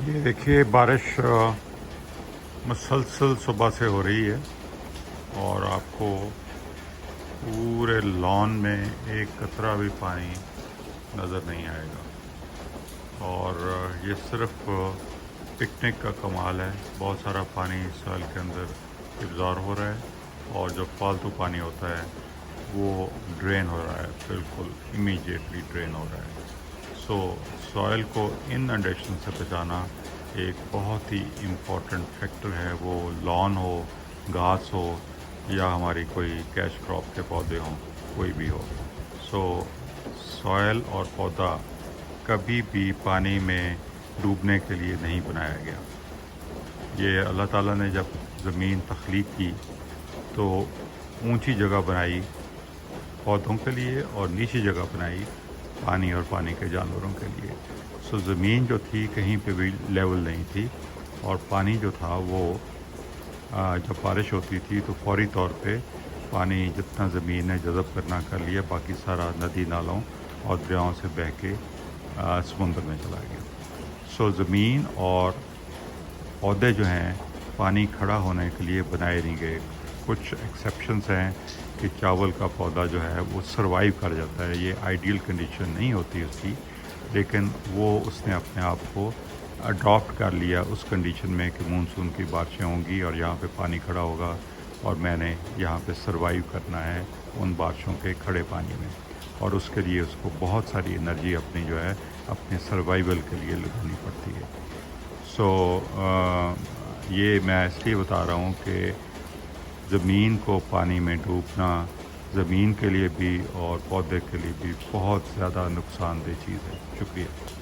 یہ دیکھیے بارش مسلسل صبح سے ہو رہی ہے اور آپ کو پورے لان میں ایک قطرہ بھی پانی نظر نہیں آئے گا، اور یہ صرف پکنک کا کمال ہے۔ بہت سارا پانی سال کے اندر ابزار ہو رہا ہے، اور جو فالتو پانی ہوتا ہے وہ ڈرین ہو رہا ہے، بالکل امیجیٹلی ڈرین ہو رہا ہے۔ سو سوئل کو انڈیشن سے بچانا ایک بہت ہی امپورٹنٹ فیکٹر ہے، وہ لان ہو، گھاس ہو، یا ہماری کوئی کیش کراپ کے پودے ہوں، کوئی بھی ہو۔ سو سوئل اور پودا کبھی بھی پانی میں ڈوبنے کے لیے نہیں بنایا گیا۔ یہ اللہ تعالیٰ نے جب زمین تخلیق کی تو اونچی جگہ بنائی پودوں کے لیے، اور نیچی جگہ بنائی پانی اور پانی کے جانوروں کے لیے۔ سو زمین جو تھی کہیں پہ بھی لیول نہیں تھی، اور پانی جو تھا وہ جب بارش ہوتی تھی تو فوری طور پہ پانی جتنا زمین نے جذب کرنا کر لیا، باقی سارا ندی نالوں اور دریاؤں سے بہہ کے سمندر میں چلا گیا۔ سو زمین اور پودے جو ہیں پانی کھڑا ہونے کے لیے بنائے نہیں گئے۔ کچھ ایکسیپشنس ہیں کہ چاول کا پودا جو ہے وہ سروائیو کر جاتا ہے، یہ آئیڈیل کنڈیشن نہیں ہوتی اس کی، لیکن وہ اس نے اپنے آپ کو اڈاپٹ کر لیا اس کنڈیشن میں کہ مونسون کی بارشیں ہوں گی اور یہاں پہ پانی کھڑا ہوگا، اور میں نے یہاں پہ سروائیو کرنا ہے ان بارشوں کے کھڑے پانی میں، اور اس کے لیے اس کو بہت ساری انرجی اپنی جو ہے اپنے سروائیول کے لیے لگانی پڑتی ہے۔ سو یہ میں اس لیے بتا رہا ہوں کہ زمین کو پانی میں ڈوبنا زمین کے لیے بھی اور پودے کے لیے بھی بہت زیادہ نقصان دہ چیز ہے۔ شکریہ۔